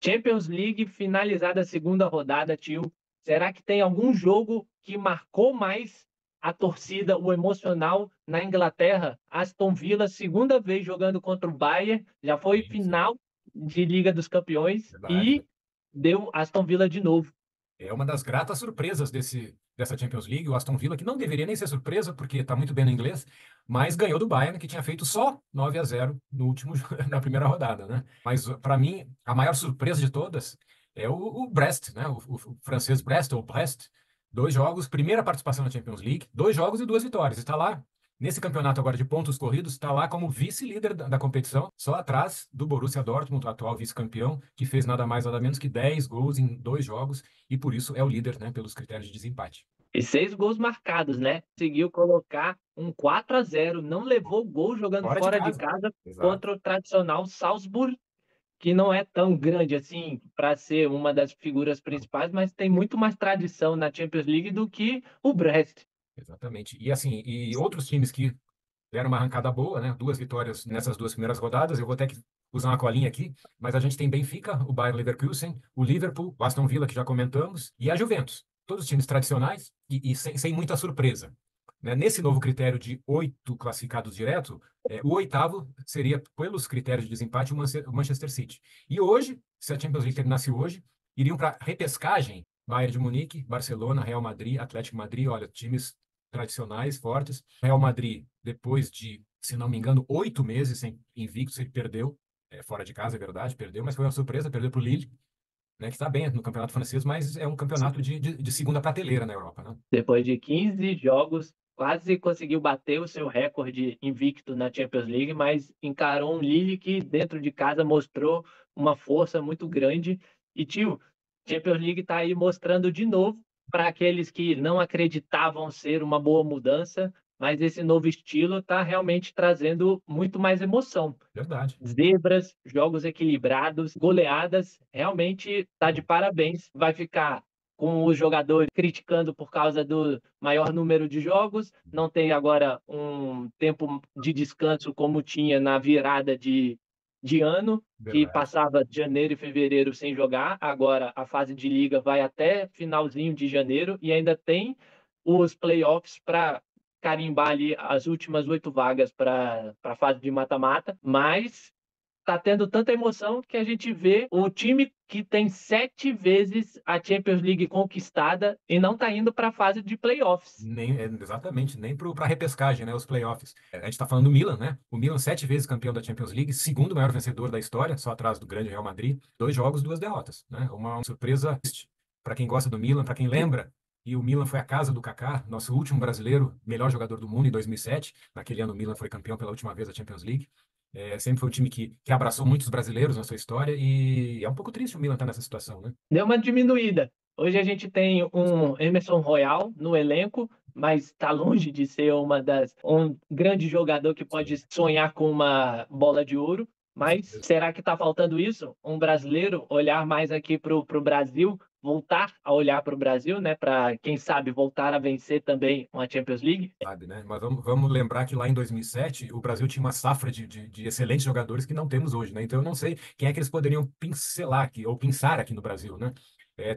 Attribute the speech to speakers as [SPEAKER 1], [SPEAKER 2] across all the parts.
[SPEAKER 1] Champions League finalizada a segunda rodada, tio. Será que tem algum jogo que marcou mais a torcida, o emocional na Inglaterra? Aston Villa, segunda vez jogando contra o Bayern, já foi
[SPEAKER 2] Sim, sim.
[SPEAKER 1] final de Liga dos Campeões
[SPEAKER 2] Verdade.
[SPEAKER 1] e deu Aston Villa de novo.
[SPEAKER 2] É uma das gratas surpresas dessa Champions League, o Aston Villa, que não deveria nem ser surpresa, porque está muito bem no inglês, mas ganhou do Bayern, que tinha feito só 9-0 no último, na primeira rodada, né? Mas, para mim, a maior surpresa de todas é o Brest, né? O francês Brest, ou Brest, 2 jogos, primeira participação na Champions League, 2 jogos e 2 vitórias. Está lá nesse campeonato agora de pontos corridos, está lá como vice-líder da competição, só atrás do Borussia Dortmund, o atual vice-campeão, que fez nada mais nada menos que 10 gols em 2 jogos e por isso é o líder, né, pelos critérios de desempate.
[SPEAKER 1] E 6 gols marcados, né? Conseguiu colocar um 4-0, não levou gol jogando
[SPEAKER 2] Fora de
[SPEAKER 1] fora de
[SPEAKER 2] casa.
[SPEAKER 1] casa
[SPEAKER 2] Exato.
[SPEAKER 1] contra o tradicional Salzburg, que não é tão grande assim para ser uma das figuras
[SPEAKER 2] Não,
[SPEAKER 1] principais, mas tem muito mais tradição na Champions League do que o Brest.
[SPEAKER 2] exatamente. E assim, e outros times que deram uma arrancada boa, né? 2 vitórias nessas 2 primeiras rodadas. Eu vou ter que usar uma colinha aqui, mas a gente tem Benfica, o Bayer Leverkusen, o Liverpool, o Aston Villa, que já comentamos, e a Juventus. Todos os times tradicionais e sem muita surpresa. Né? Nesse novo critério de 8 classificados direto, o oitavo seria, pelos critérios de desempate, o Manchester City. E hoje, se a Champions League terminasse hoje, iriam para repescagem Bayern de Munique, Barcelona, Real Madrid, Atlético Madrid, olha, times tradicionais, fortes. Real Madrid, depois de, se não me engano, 8 meses sem invicto, ele perdeu, fora de casa, é verdade, perdeu, mas foi uma surpresa, perdeu para o Lille, né, que está bem no campeonato francês, mas é um campeonato de segunda prateleira na Europa, né?
[SPEAKER 1] Depois de 15 jogos, quase conseguiu bater o seu recorde invicto na Champions League, mas encarou um Lille que dentro de casa mostrou uma força muito grande. E, tio, Champions League está aí mostrando de novo para aqueles que não acreditavam ser uma boa mudança, mas esse novo estilo está realmente trazendo muito mais emoção.
[SPEAKER 2] Verdade.
[SPEAKER 1] Zebras, jogos equilibrados, goleadas, realmente está de parabéns. Vai ficar com os jogadores criticando por causa do maior número de jogos, não tem agora um tempo de descanso como tinha na virada de ano, que
[SPEAKER 2] Verdade.
[SPEAKER 1] passava janeiro e fevereiro sem jogar, agora a fase de liga vai até finalzinho de janeiro e ainda tem os playoffs para carimbar ali as últimas 8 vagas para a fase de mata-mata, mas tá tendo tanta emoção que a gente vê o time que tem 7 vezes a Champions League conquistada e não tá indo para a fase de playoffs.
[SPEAKER 2] Exatamente, nem para a repescagem, né, os playoffs. A gente está falando do Milan, né? O Milan, 7 vezes campeão da Champions League, segundo maior vencedor da história, só atrás do grande Real Madrid. 2 jogos, 2 derrotas, né? Uma surpresa para quem gosta do Milan, para quem lembra. E o Milan foi a casa do Kaká, nosso último brasileiro, melhor jogador do mundo em 2007. Naquele ano, o Milan foi campeão pela última vez da Champions League. Sempre foi um time que abraçou muitos brasileiros na sua história e é um pouco triste o Milan estar nessa situação, né?
[SPEAKER 1] Deu uma diminuída. Hoje a gente tem um Emerson Royal no elenco, mas está longe de ser um grande jogador que pode
[SPEAKER 2] Sim,
[SPEAKER 1] sonhar com uma bola de ouro.
[SPEAKER 2] com
[SPEAKER 1] Mas
[SPEAKER 2] certeza.
[SPEAKER 1] será que está faltando isso? Um brasileiro olhar mais aqui para o Brasil, voltar a olhar para o Brasil, né? Para, quem sabe, voltar a vencer também uma Champions League?
[SPEAKER 2] Sabe, né? Mas vamos lembrar que lá em 2007 o Brasil tinha uma safra de excelentes jogadores que não temos hoje, né? Então eu não sei quem é que eles poderiam pincelar aqui, ou pensar aqui no Brasil, né?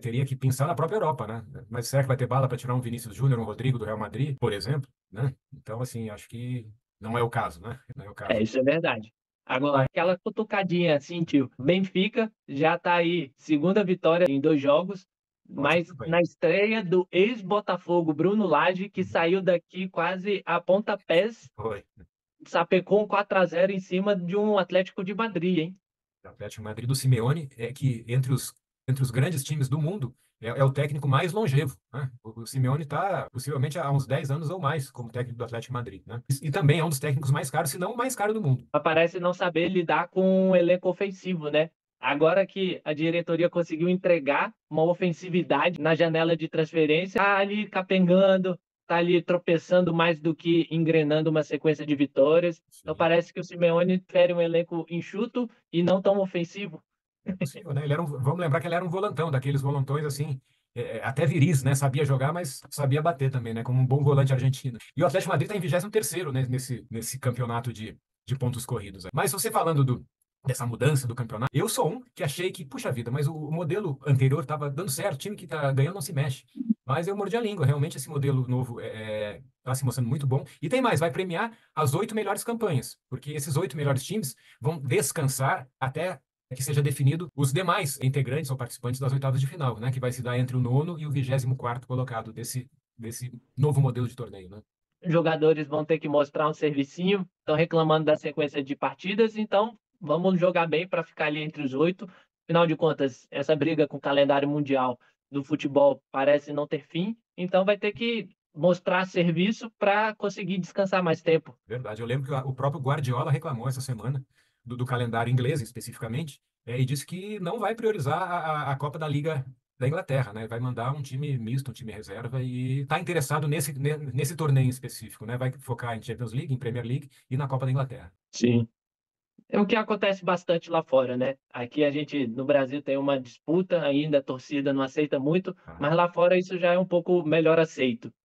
[SPEAKER 2] Teria que pensar na própria Europa, né? Mas será que vai ter bala para tirar um Vinícius Júnior, um Rodrigo do Real Madrid, por exemplo, né? Então, assim, acho que não é o caso, né? Não é o
[SPEAKER 1] É,
[SPEAKER 2] caso.
[SPEAKER 1] isso é verdade. Agora, aquela cutucadinha assim, tio. Benfica já tá aí, segunda vitória em 2 jogos,
[SPEAKER 2] Ótima
[SPEAKER 1] mas na
[SPEAKER 2] campanha.
[SPEAKER 1] estreia do ex-Botafogo, Bruno Lage, que saiu daqui quase a pontapés,
[SPEAKER 2] Foi.
[SPEAKER 1] sapecou um 4-0 em cima de um Atlético de Madrid, hein?
[SPEAKER 2] O Atlético de Madrid do Simeone é que entre os grandes times do mundo é o técnico mais longevo, né? O Simeone está possivelmente há uns 10 anos ou mais como técnico do Atlético de Madrid, né? E também é um dos técnicos mais caros, se não o mais caro do mundo.
[SPEAKER 1] Mas parece não saber lidar com um elenco ofensivo, né? Agora que a diretoria conseguiu entregar uma ofensividade na janela de transferência, tá ali capengando, tá ali tropeçando mais do que engrenando uma sequência de vitórias. Então
[SPEAKER 2] Sim,
[SPEAKER 1] parece que o Simeone prefere um elenco enxuto e não tão ofensivo.
[SPEAKER 2] é possível, né? Vamos lembrar que ele era um volantão, daqueles volantões assim, até viris, né? Sabia jogar, mas sabia bater também, né? Como um bom volante argentino. E o Atlético de Madrid está em 23º, né? Nesse campeonato de pontos corridos. Mas você falando dessa mudança do campeonato. Eu sou um que achei que, puxa vida, mas o modelo anterior estava dando certo, o time que está ganhando não se mexe. Mas eu mordi a língua, realmente esse modelo novo está se mostrando muito bom. E tem mais, vai premiar as 8 melhores campanhas, porque esses 8 melhores times vão descansar até que seja definido os demais integrantes ou participantes das oitavas de final, né? Que vai se dar entre o nono e o 24º colocado desse novo modelo de torneio, né?
[SPEAKER 1] Jogadores vão ter que mostrar um servicinho, estão reclamando da sequência de partidas, então vamos jogar bem para ficar ali entre os 8. Afinal de contas, essa briga com o calendário mundial do futebol parece não ter fim, então vai ter que mostrar serviço para conseguir descansar mais tempo.
[SPEAKER 2] Verdade. Eu lembro que o próprio Guardiola reclamou essa semana do calendário inglês, especificamente, e disse que não vai priorizar a Copa da Liga da Inglaterra, né? Vai mandar um time misto, um time reserva, e está interessado nesse torneio em específico, né? Vai focar em Champions League, em Premier League e na Copa da Inglaterra.
[SPEAKER 1] Sim. É o que acontece bastante lá fora, né? Aqui a gente, no Brasil, tem uma disputa, ainda a torcida não aceita muito,
[SPEAKER 2] Ah,
[SPEAKER 1] mas lá fora isso já é um pouco melhor aceito.